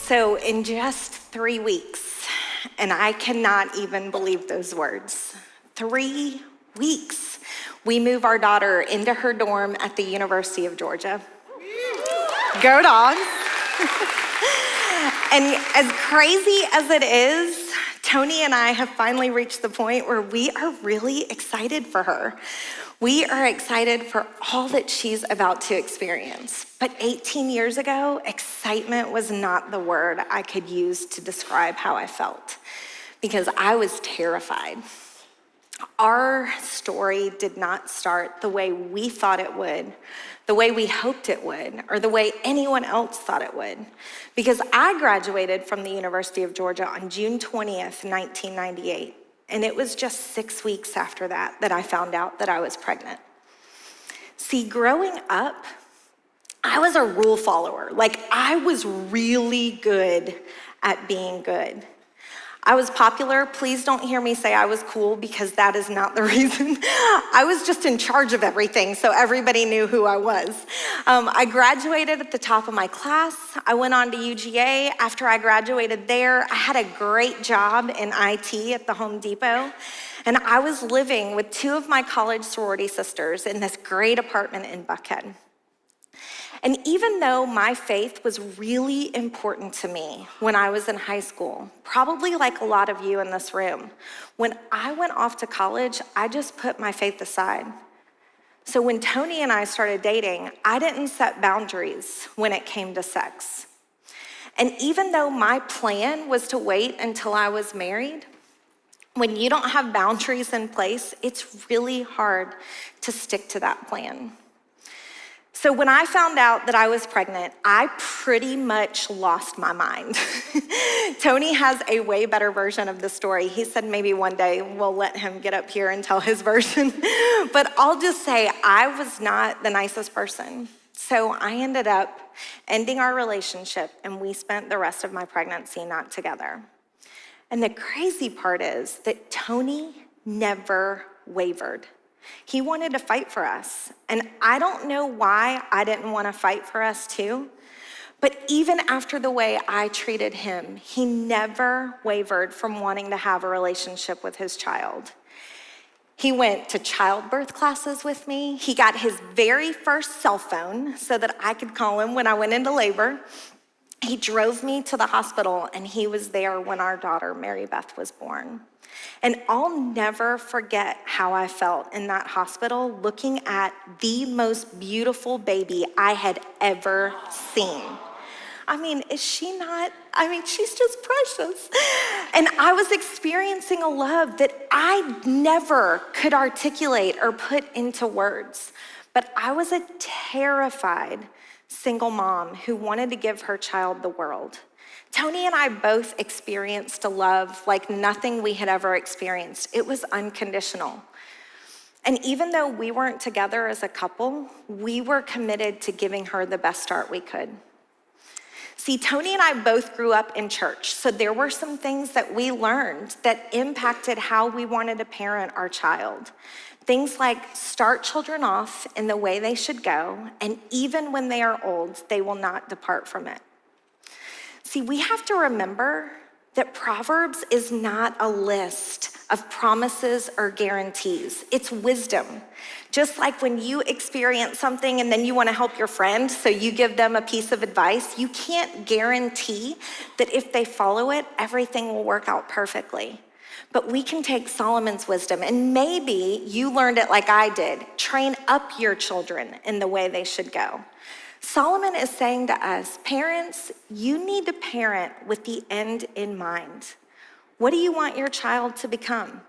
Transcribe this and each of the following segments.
So in just 3 weeks, and I cannot even believe those words, 3 weeks, we move our daughter into her dorm at the University of Georgia. Go Dogs. And as crazy as it is, Tony and I have finally reached the point where we are really excited for her. We are excited for all that she's about to experience. But 18 years ago, excitement was not the word I could use to describe how I felt, because I was terrified. Our story did not start the way we thought it would, the way we hoped it would, or the way anyone else thought it would. Because I graduated from the University of Georgia on June 20th, 1998. And it was just 6 weeks after that I found out that I was pregnant. See, growing up, I was a rule follower. Like, I was really good at being good. I was popular. Please don't hear me say I was cool, because that is not the reason. I was just in charge of everything, so everybody knew who I was. I graduated at the top of my class. I went on to UGA. After I graduated there, I had a great job in IT at the Home Depot. And I was living with 2 of my college sorority sisters in this great apartment in Buckhead. And even though my faith was really important to me when I was in high school, probably like a lot of you in this room, when I went off to college, I just put my faith aside. So when Tony and I started dating, I didn't set boundaries when it came to sex. And even though my plan was to wait until I was married, when you don't have boundaries in place, it's really hard to stick to that plan. So when I found out that I was pregnant, I pretty much lost my mind. Tony has a way better version of the story. He said maybe one day we'll let him get up here and tell his version. But I'll just say I was not the nicest person. So I ended up ending our relationship, and we spent the rest of my pregnancy not together. And the crazy part is that Tony never wavered. He wanted to fight for us. And I don't know why I didn't want to fight for us too. But even after the way I treated him, he never wavered from wanting to have a relationship with his child. He went to childbirth classes with me. He got his very first cell phone so that I could call him when I went into labor. He drove me to the hospital, and he was there when our daughter, Mary Beth, was born. And I'll never forget how I felt in that hospital looking at the most beautiful baby I had ever seen. I mean, is she not? I mean, she's just precious. And I was experiencing a love that I never could articulate or put into words. But I was a terrified single mom who wanted to give her child the world. Tony and I both experienced a love like nothing we had ever experienced. It was unconditional. And even though we weren't together as a couple, we were committed to giving her the best start we could. See, Tony and I both grew up in church, so there were some things that we learned that impacted how we wanted to parent our child. Things like start children off in the way they should go, and even when they are old, they will not depart from it. See, we have to remember that Proverbs is not a list of promises or guarantees. It's wisdom. Just like when you experience something and then you want to help your friend, so you give them a piece of advice, you can't guarantee that if they follow it, everything will work out perfectly. But we can take Solomon's wisdom, and maybe you learned it like I did. Train up your children in the way they should go. Solomon is saying to us, parents, you need to parent with the end in mind. What do you want your child to become?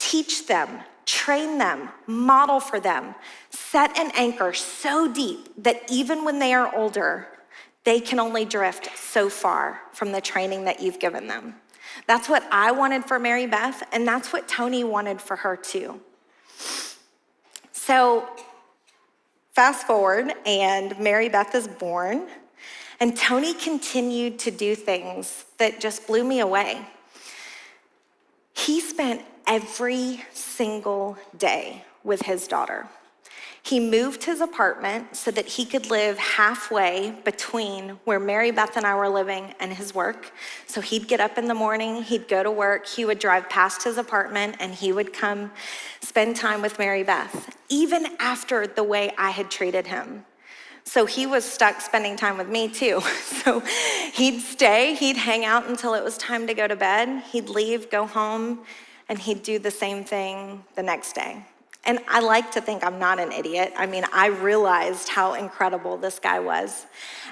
Teach them, train them, model for them, set an anchor so deep that even when they are older, they can only drift so far from the training that you've given them. That's what I wanted for Mary Beth, and that's what Tony wanted for her too. So, fast forward, and Mary Beth is born, and Tony continued to do things that just blew me away. He spent every single day with his daughter. He moved his apartment so that he could live halfway between where Mary Beth and I were living and his work. So he'd get up in the morning, he'd go to work, he would drive past his apartment, and he would come spend time with Mary Beth, even after the way I had treated him. So he was stuck spending time with me too. So he'd stay, he'd hang out until it was time to go to bed, he'd leave, go home, and he'd do the same thing the next day. And I like to think I'm not an idiot. I mean, I realized how incredible this guy was.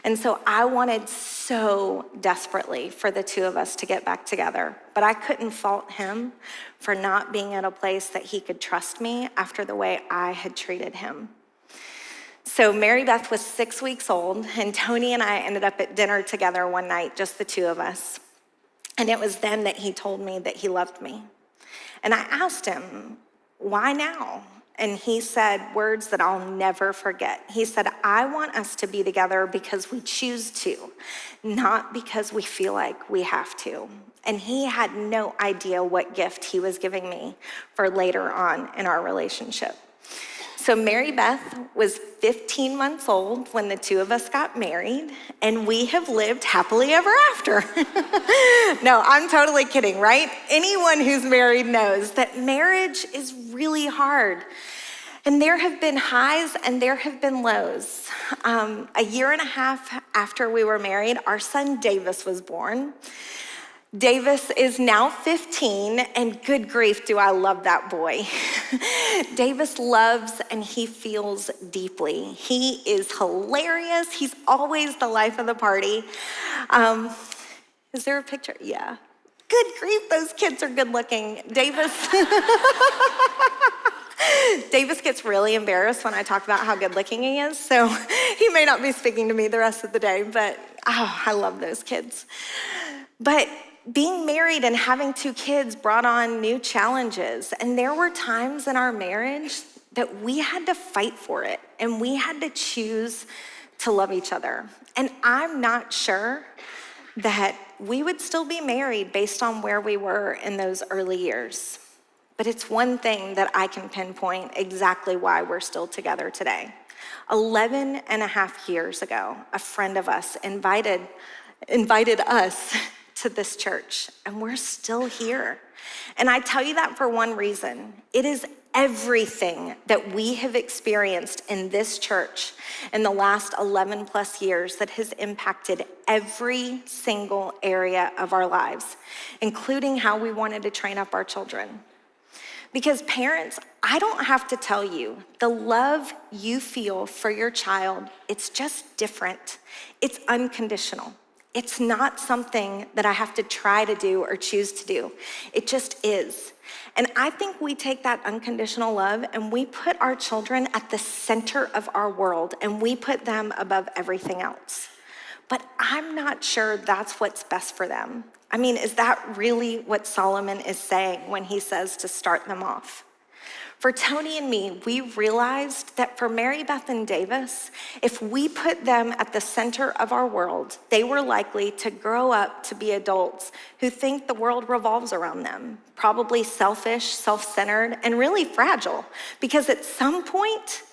And so I wanted so desperately for the two of us to get back together, but I couldn't fault him for not being at a place that he could trust me after the way I had treated him. So Mary Beth was 6 weeks old, and Tony and I ended up at dinner together one night, just the two of us. And it was then that he told me that he loved me. And I asked him, why now? And he said words that I'll never forget. He said, I want us to be together because we choose to, not because we feel like we have to. And he had no idea what gift he was giving me for later on in our relationship. So Mary Beth was 15 months old when the two of us got married, and we have lived happily ever after. No, I'm totally kidding, right? Anyone who's married knows that marriage is really hard. And there have been highs and there have been lows. A year and a half after we were married, our son Davis was born. Davis is now 15, and good grief, do I love that boy. Davis loves and he feels deeply. He is hilarious. He's always the life of the party. Is there a picture? Yeah. Good grief, those kids are good looking. Davis gets really embarrassed when I talk about how good looking he is, so he may not be speaking to me the rest of the day, but I love those kids. But being married and having 2 kids brought on new challenges, and there were times in our marriage that we had to fight for it, and we had to choose to love each other. And I'm not sure that we would still be married based on where we were in those early years. But it's one thing that I can pinpoint exactly why we're still together today. 11 and a half years ago, a friend of us invited us to this church, and we're still here. And I tell you that for one reason. It is everything that we have experienced in this church in the last 11 plus years that has impacted every single area of our lives, including how we wanted to train up our children. Because parents, I don't have to tell you, the love you feel for your child, it's just different. It's unconditional. It's not something that I have to try to do or choose to do. It just is. And I think we take that unconditional love and we put our children at the center of our world, and we put them above everything else. But I'm not sure that's what's best for them. I mean, is that really what Solomon is saying when he says to start them off? For Tony and me, we realized that for Mary Beth and Davis, if we put them at the center of our world, they were likely to grow up to be adults who think the world revolves around them, probably selfish, self-centered, and really fragile, because at some point,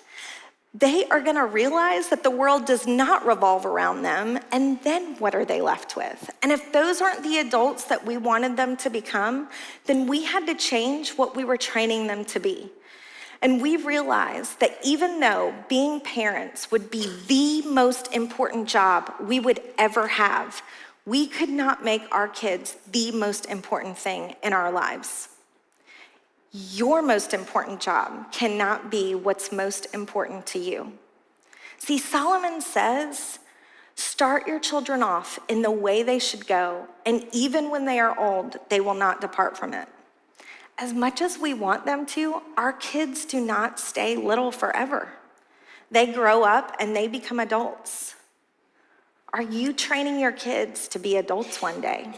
they are gonna realize that the world does not revolve around them, and then what are they left with? And if those aren't the adults that we wanted them to become, then we had to change what we were training them to be. And we realized that even though being parents would be the most important job we would ever have, we could not make our kids the most important thing in our lives. Your most important job cannot be what's most important to you. See, Solomon says, start your children off in the way they should go, and even when they are old, they will not depart from it. As much as we want them to, our kids do not stay little forever. They grow up and they become adults. Are you training your kids to be adults one day?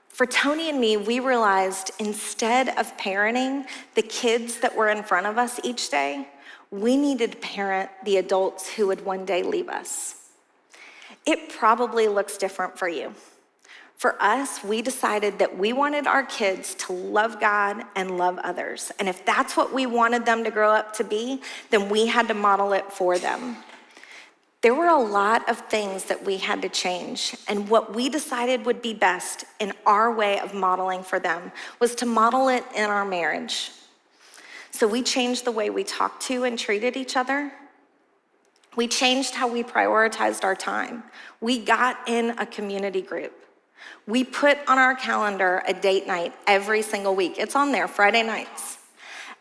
For Tony and me, we realized instead of parenting the kids that were in front of us each day, we needed to parent the adults who would one day leave us. It probably looks different for you. For us, we decided that we wanted our kids to love God and love others. And if that's what we wanted them to grow up to be, then we had to model it for them. There were a lot of things that we had to change, and what we decided would be best in our way of modeling for them was to model it in our marriage. So we changed the way we talked to and treated each other. We changed how we prioritized our time. We got in a community group. We put on our calendar a date night every single week. It's on there, Friday nights.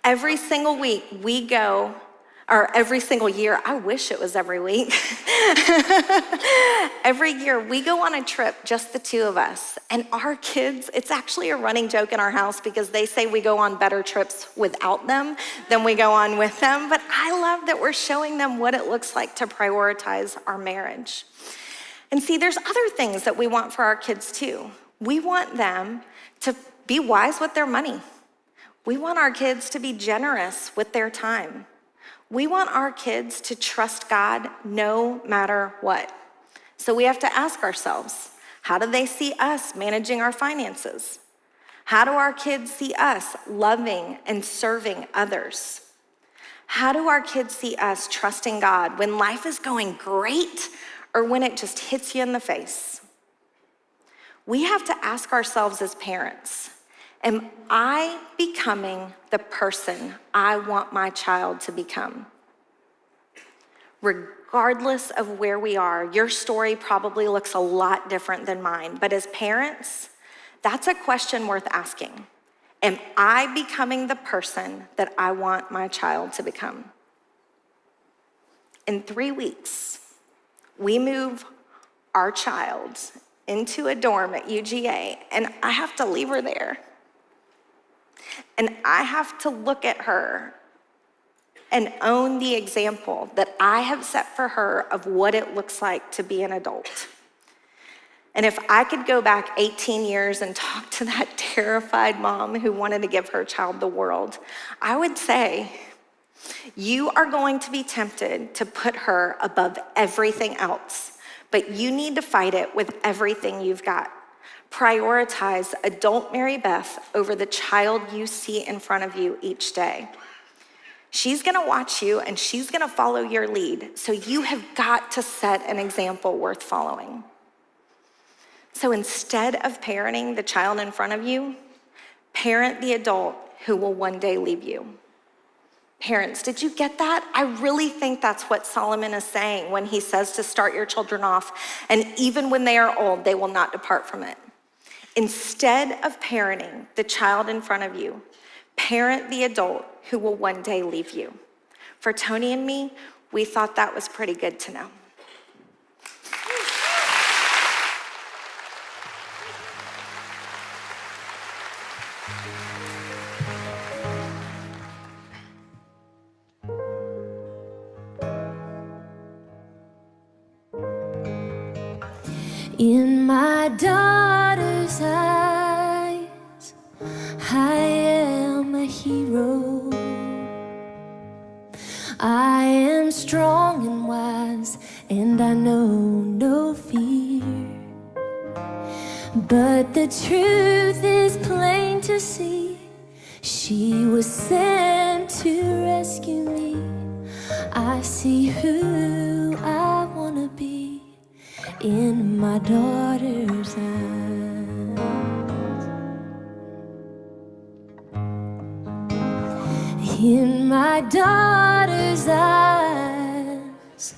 Every single week we go, or every single year, I wish it was every week. Every year we go on a trip, just the two of us. And our kids, it's actually a running joke in our house because they say we go on better trips without them than we go on with them. But I love that we're showing them what it looks like to prioritize our marriage. And see, there's other things that we want for our kids too. We want them to be wise with their money. We want our kids to be generous with their time. We want our kids to trust God no matter what. So we have to ask ourselves, how do they see us managing our finances? How do our kids see us loving and serving others? How do our kids see us trusting God when life is going great or when it just hits you in the face? We have to ask ourselves as parents, am I becoming the person I want my child to become? Regardless of where we are, your story probably looks a lot different than mine, but as parents, that's a question worth asking. Am I becoming the person that I want my child to become? In 3 weeks, we move our child into a dorm at UGA, and I have to leave her there. And I have to look at her and own the example that I have set for her of what it looks like to be an adult. And if I could go back 18 years and talk to that terrified mom who wanted to give her child the world, I would say, you are going to be tempted to put her above everything else, but you need to fight it with everything you've got. Prioritize adult Mary Beth over the child you see in front of you each day. She's gonna watch you and she's gonna follow your lead, so you have got to set an example worth following. So instead of parenting the child in front of you, parent the adult who will one day leave you. Parents, did you get that? I really think that's what Solomon is saying when he says to start your children off, and even when they are old, they will not depart from it. Instead of parenting the child in front of you, parent the adult who will one day leave you. For Tony and me, we thought that was pretty good to know. In my daughter's eyes, I am a hero. I am strong and wise, and I know no fear. But the truth is plain to see. She was sent to rescue me. I see who I wanna be in my daughter's eyes. In my daughter's eyes,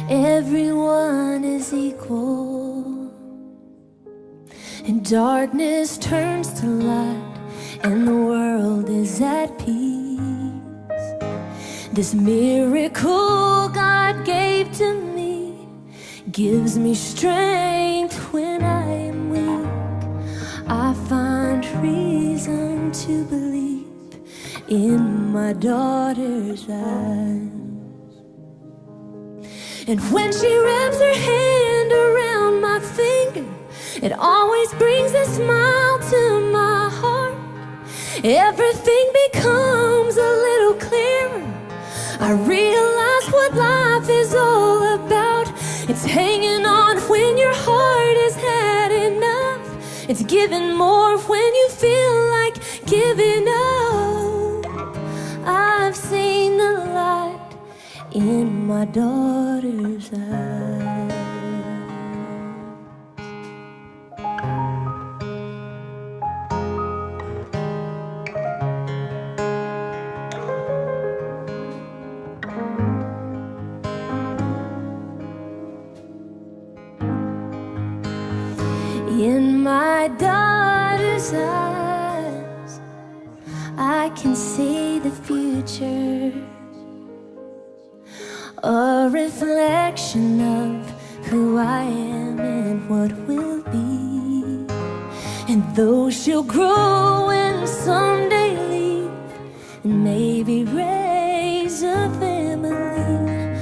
everyone is equal, and darkness turns to light, and the world is at peace. This miracle God gave to me gives me strength when I am weak. I find reason to believe in my daughter's eyes. And when she wraps her hand around my finger, it always brings a smile to my heart. Everything becomes a little clearer. I realize what life is all about. It's hanging on when your heart has had enough. It's giving more when you feel like giving up. I've seen the light in my daughter's eyes. In my daughter's eyes, I can see the future, a reflection of who I am and what will be. And though she'll grow and someday leave and maybe raise a family,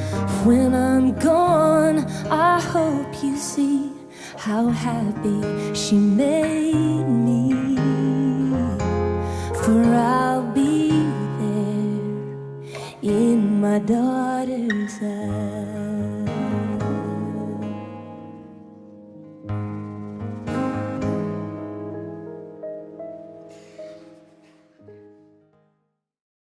when I'm gone, I hope you see how happy she made me. For I'll be there in my daughter's eyes.